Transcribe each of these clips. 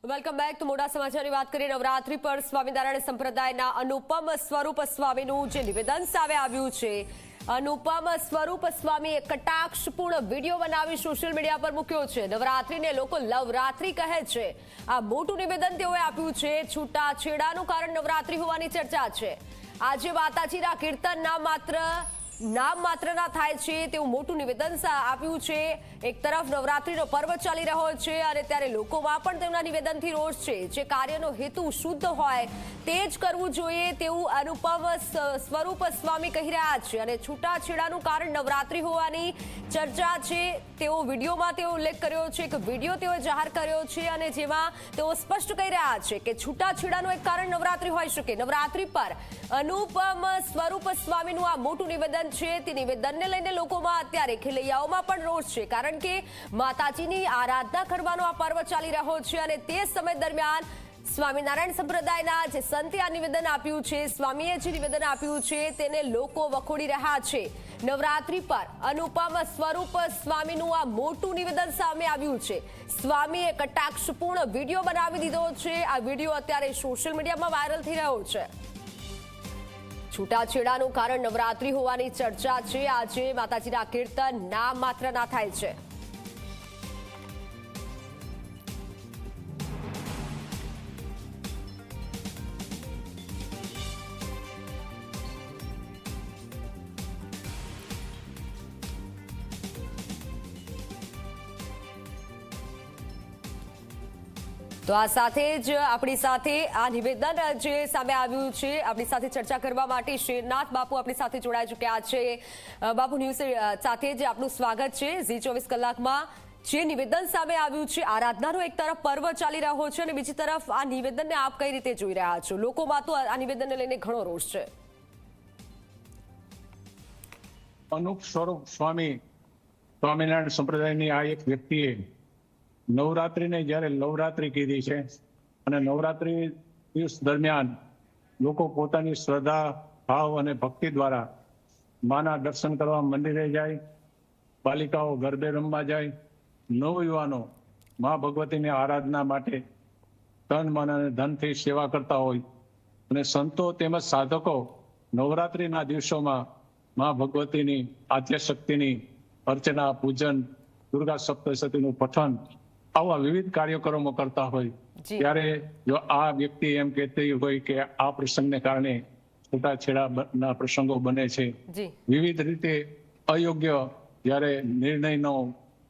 Welcome back. તો મોટા સમાચારની વાત કરીએ. નવરાત્રી પર સ્વામિનારાયણ સંપ્રદાયના અનુપમ સ્વરૂપ સ્વામીનું જે નિવેદન સામે આવ્યું છે, અનુપમ સ્વરૂપ સ્વામીએ કટાક્ષપૂર્ણ વિડીયો બનાવી સોશિયલ મીડિયા પર મૂક્યો છે. નવરાત્રીને લોકો લવરાત્રી કહે છે. આ મોટું નિવેદન તેઓએ આપ્યું છે. છૂટાછેડાનું કારણ નવરાત્રી હોવાની ચર્ચા છે. આજે માતાજીના કીર્તન નામ માત્ર ના થાય છે તેવું મોટું નિવેદન આપ્યું છે. એક તરફ નવરાત્રીનો પર્વ ચાલી રહ્યો છે અને ત્યારે લોકોમાં પણ તેમના નિવેદનથી રોષ છે. જે કાર્યનો હેતુ શુદ્ધ હોય તે જ કરવું જોઈએ તેવું અનુપમ સ્વરૂપ સ્વામી કહી રહ્યા છે. અને છૂટાછેડાનું કારણ નવરાત્રી હોવાની ચર્ચા છે. તેઓ વિડીયોમાં તેઓ ઉલ્લેખ કર્યો છે, એક વિડીયો તેઓ જાહેર કર્યો છે અને જેમાં તેઓ સ્પષ્ટ કહી રહ્યા છે કે છૂટાછેડાનું એક કારણ નવરાત્રી હોઈ શકે. નવરાત્રી પર અનુપમ સ્વરૂપ સ્વામીનું આ મોટું નિવેદન છે. તે નિવેદનને લઈને લોકોમાં અત્યારે ખેલૈયાઓમાં પણ રોષ છે, કારણ કે માતાજીની આરાધના કરવાનો આ પર્વ ચાલી રહ્યો છે અને તે સમય દરમિયાન સ્વામિનારાયણ સંપ્રદાયના જે સંતે આ નિવેદન આપ્યું છે, સ્વામીએ જે નિવેદન આપ્યું છે તેને લોકો વખોડી રહ્યા છે. નવરાત્રી પર અનુપમ સ્વરૂપ સ્વામીનું આ મોટું નિવેદન સામે આવ્યું છે. સ્વામીએ કટાક્ષપૂર્ણ વિડીયો બનાવી દીધો છે. આ વિડીયો અત્યારે સોશિયલ મીડિયામાં વાયરલ થઈ રહ્યો છે. છૂટાછેડાનું કારણ નવરાત્રી હોવાની ચર્ચા છે. આજે માતાજીના કીર્તન નામ માત્ર ના થાય છે. તો આ સાથે જ આપણી સાથે આ નિવેદન જે સામે આવ્યું છે, આપણી સાથે ચર્ચા કરવા માટે શેરનાથ બાપુ આપણી સાથે જોડાઈ ચૂક્યા છે. બાપુ, ન્યૂઝ સાથે જ આપનું સ્વાગત છે. ઝી 24 કલાકમાં જે નિવેદન સામે આવ્યું છે, આરાધનાનો એક તરફ પર્વ ચાલી રહ્યો છે અને બીજી તરફ આ નિવેદનને આપ કઈ રીતે જોઈ રહ્યા છો? લોકોમાં તો આ નિવેદનને લઈને ઘણો રોષ છે. અનુપ સ્વરૂપ સ્વામિનારાયણ સંપ્રદાયની આ એક વ્યક્તિએ નવરાત્રીને જ્યારે નવરાત્રી કીધી છે અને નવરાત્રી દિવસ દરમિયાન લોકો પોતાની શ્રદ્ધા, ભાવ અને ભક્તિ દ્વારા માના દર્શન કરવા મંદિરે જાય, બાલિકાઓ ગરબે રમવા જાય, નવયુવાનો મા ભગવતીની આરાધના માટે તન, મન અને ધનથી સેવા કરતા હોય અને સંતો તેમજ સાધકો નવરાત્રીના દિવસોમાં મા ભગવતીની આદ્યશક્તિની અર્ચના, પૂજન, દુર્ગા સપ્તશતીનું પઠન આવા વિવિધ કાર્યક્રમો કરતા હોય ત્યારે જો આ વ્યક્તિ એમ કહેતી હોય કે આ પ્રસંગને કારણે છૂટાછેડાના પ્રસંગો બને છે, વિવિધ રીતે અયોગ્ય જ્યારે નિર્ણયનો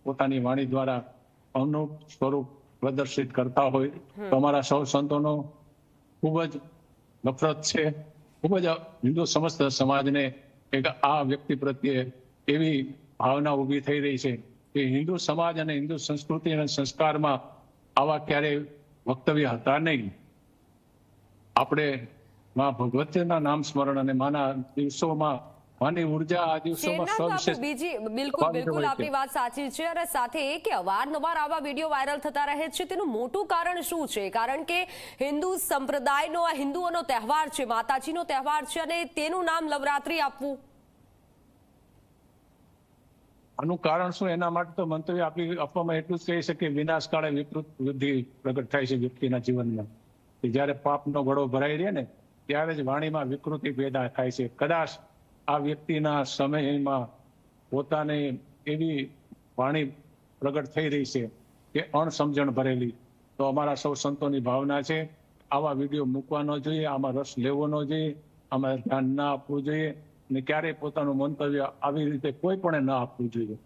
પોતાની વાણી દ્વારા અનુપ સ્વરૂપ પ્રદર્શિત કરતા હોય તો અમારા સૌ સંતોનો ખૂબ જ નફરત છે. ખૂબ જ હિન્દુ સમસ્ત સમાજને એક આ વ્યક્તિ પ્રત્યે એવી ભાવના ઊભી થઈ રહી છે કે હિન્દુ સમાજ અને હિન્દુ સંસ્કૃતિ અને સંસ્કારમાં આવા ક્યારેય વક્તવ્ય હતા નહીં. આપણે મા ભગવતીના નામ સ્મરણ અને માના દિવસોમાં માની ઉર્જા આ દિવસોમાં બિલકુલ આપની વાત સાચી છે. અને સાથે કે અવારનવાર આવા વિડીયો વાયરલ થતા રહે છે, તેનું મોટું કારણ શું છે? કારણ કે હિન્દુ સંપ્રદાયનો, આ હિન્દુઓનો તહેવાર છે, માતાજીનો તહેવાર છે અને તેનું નામ નવરાત્રી આપવું, આનું કારણ શું? એના માટે તો મંતવ્ય આપવામાં એટલું જ કહી શકીએ, વિનાશ કાળે વિકૃત વૃદ્ધિ પ્રગટ થાય છે વ્યક્તિના જીવનમાં. જયારે પાપનો ગળો ભરાઈ રહે ને ત્યારે જ વાણીમાં વિકૃતિ પેદા થાય છે. કદાચ આ વ્યક્તિના સમયમાં પોતાને એવી વાણી પ્રગટ થઈ રહી છે કે અણસમજણ ભરેલી. તો અમારા સૌ સંતોની ભાવના છે આવા વિડીયો મૂકવા ન જોઈએ, આમાં રસ લેવો ન જોઈએ, આમાં ધ્યાન ના આપવું જોઈએ અને ક્યારેય પોતાનું મંતવ્ય આવી રીતે કોઈ પણ ન આપવું જોઈએ.